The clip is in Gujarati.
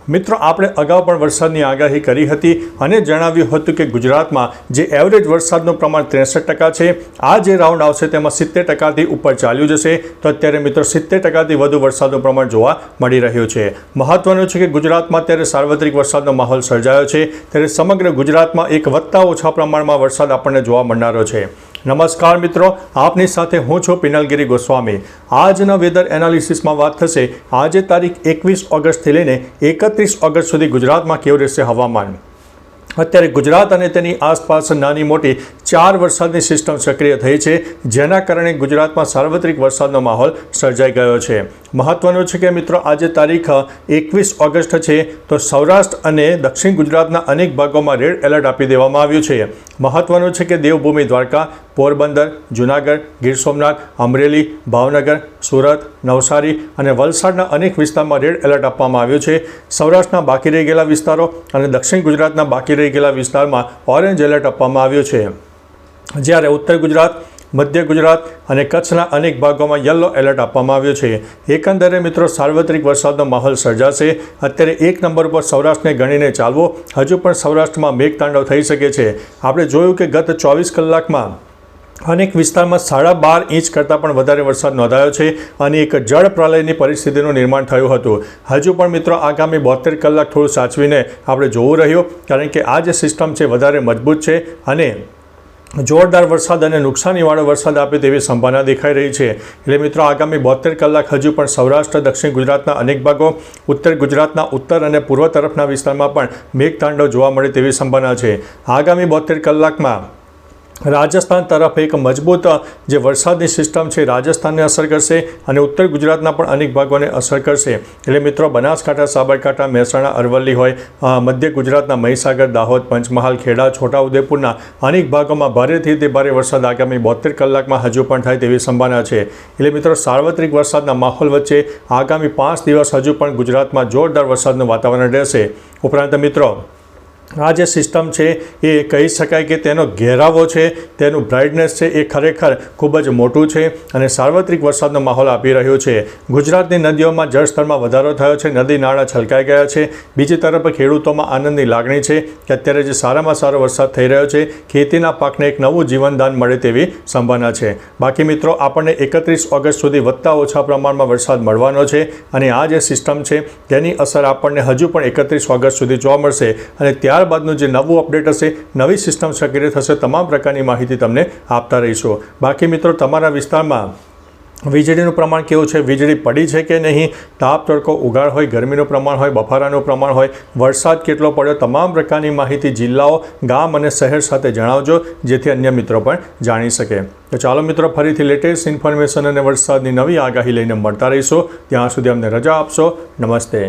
મિત્રો આપણે અગાઉ પણ વરસાદની આગાહી કરી હતી અને જણાવ્યું હતું કે ગુજરાતમાં જે એવરેજ વરસાદનું પ્રમાણ 63% છે, આ જે રાઉન્ડ આવશે તેમાં 70%થી ઉપર ચાલ્યું જશે. તો અત્યારે મિત્રો 70%થી વધુ વરસાદનું પ્રમાણ જોવા મળી રહ્યું છે. મહત્વનું છે કે ગુજરાતમાં અત્યારે સાર્વત્રિક વરસાદનો માહોલ સર્જાયો છે, ત્યારે સમગ્ર ગુજરાતમાં એક વત્તા ઓછા પ્રમાણમાં વરસાદ આપણને જોવા મળનારો છે. નમસ્કાર મિત્રો, આપની સાથે હું છું પિનલગીરી ગોસ્વામી. આજના વેધર એનાલિસિસમાં વાત થશે આજે તારીખ 21 ઓગસ્ટથી લઈને 31 ઓગસ્ટ સુધી ગુજરાતમાં કેવું રહેશે હવામાન. અત્યારે ગુજરાત અને તેની આસપાસ નાની મોટી 4 વરસાદની સિસ્ટમ સક્રિય થઈ છે, જેના કારણે ગુજરાતમાં સાર્વત્રિક વરસાદનો માહોલ સર્જાઈ ગયો છે. મહત્વનું છે કે મિત્રો આજે તારીખ 21 ઓગસ્ટ છે, તો સૌરાષ્ટ્ર અને દક્ષિણ ગુજરાતના અનેક ભાગોમાં રેડ એલર્ટ આપી દેવામાં આવ્યું છે. મહત્વનું છે કે દેવભૂમિ દ્વારકા, પોરબંદર, જૂનાગઢ, ગીર સોમનાથ, અમરેલી, ભાવનગર, સુરત, નવસારી અને વલસાડના અનેક વિસ્તારમાં રેડ એલર્ટ આપવામાં આવ્યું છે. સૌરાષ્ટ્રના બાકી રહી ગયેલા વિસ્તારો અને દક્ષિણ ગુજરાતના બાકી રહી ગયેલા વિસ્તારમાં ઓરેન્જ એલર્ટ આપવામાં આવ્યું છે, જ્યારે ઉત્તર ગુજરાત, મધ્ય ગુજરાત અને કચ્છના અનેક ભાગોમાં યલો એલર્ટ આપવામાં આવ્યું છે. એકંદરે મિત્રો સાર્વત્રિક વરસાદનો માહોલ સર્જાશે. અત્યારે 1 નંબર પર સૌરાષ્ટ્રને ગણીને ચાલવો. હજુ પણ સૌરાષ્ટ્રમાં મેઘતાંડવ થઈ શકે છે. આપણે જોયું કે ગત 24 કલાકમાં અનેક વિસ્તારમાં 12.5 ઇંચ કરતાં પણ વધારે વરસાદ નોંધાયો છે અને એક જળ પ્રલયની પરિસ્થિતિનું નિર્માણ થયું હતું. હજુ પણ મિત્રો આગામી 72 કલાક થોડું સાચવીને આપણે જોવું રહ્યું, કારણ કે આ જે સિસ્ટમ છે વધારે મજબૂત છે અને જોરદાર વરસાદ અને નુકસાનીવાળો વરસાદ આપે તેવી સંભાવના દેખાઈ રહી છે. એટલે મિત્રો આગામી 72 કલાક હજુ પણ સૌરાષ્ટ્ર, દક્ષિણ ગુજરાતના અનેક ભાગો, ઉત્તર ગુજરાતના ઉત્તર અને પૂર્વ તરફના વિસ્તારમાં પણ મેઘતાંડવ જોવા મળે તેવી સંભાવના છે. આગામી 72 કલાકમાં રાજસ્થાન તરફ એક મજબૂત જે વરસાદની સિસ્ટમ છે રાજસ્થાનને અસર કરશે અને ઉત્તર ગુજરાતના પણ અનેક ભાગોને અસર કરશે. એટલે મિત્રો બનાસકાંઠા, સાબરકાંઠા, મહેસાણા, અરવલ્લી હોય, મધ્ય ગુજરાતના મહીસાગર, દાહોદ, પંચમહાલ, ખેડા, છોટાઉદેપુરના અનેક ભાગોમાં ભારેથી તે ભારે વરસાદ આગામી 72 કલાકમાં હજુ પણ થાય તેવી સંભાવના છે. એટલે મિત્રો સાર્વત્રિક વરસાદના માહોલ વચ્ચે આગામી 5 દિવસ હજુ પણ ગુજરાતમાં જોરદાર વરસાદનું વાતાવરણ રહેશે. ઉપરાંત મિત્રો આ જે સિસ્ટમ છે એ કહી શકાય કે તેનો ઘેરાવો છે, તેનું બ્રાઇટનેસ છે એ ખરેખર ખૂબ જ મોટું છે અને સાર્વત્રિક વરસાદનો માહોલ આપી રહ્યો છે. ગુજરાતની નદીઓમાં જળસ્તરમાં વધારો થયો છે, નદી નાળા છલકાઈ ગયા છે. બીજી તરફ ખેડૂતોમાં આનંદની લાગણી છે કે અત્યારે જે સારામાં સારો વરસાદ થઈ રહ્યો છે, ખેતીના પાકને એક નવું જીવનદાન મળે તેવી સંભાવના છે. બાકી મિત્રો આપણને 31 ઓગસ્ટ સુધી વત્તા ઓછા પ્રમાણમાં વરસાદ મળવાનો છે અને આ જે સિસ્ટમ છે તેની અસર આપણને હજુ પણ 31 ઓગસ્ટ સુધી જોવા મળશે અને ત્યારબાદનું જે નવું અપડેટ હશે, નવી સિસ્ટમ સક્રિય થશે, તમામ પ્રકારની માહિતી તમને આપતા રહીશું. બાકી મિત્રો તમારા વિસ્તારમાં વીજળીનું પ્રમાણ કેવું છે, વીજળી પડી છે કે નહીં, તાપ તડકો ઉગાડ હોય, ગરમીનું પ્રમાણ હોય, બફારાનું પ્રમાણ હોય, વરસાદ કેટલો પડ્યો, તમામ પ્રકારની માહિતી જિલ્લાઓ, ગામ અને શહેર સાથે જણાવજો, જેથી અન્ય મિત્રો પણ જાણી શકે. તો ચાલો મિત્રો ફરીથી લેટેસ્ટ ઇન્ફોર્મેશન અને વરસાદની નવી આગાહી લઈને મળતા રહીશું. ત્યાં સુધી અમને રજા આપશો. નમસ્તે.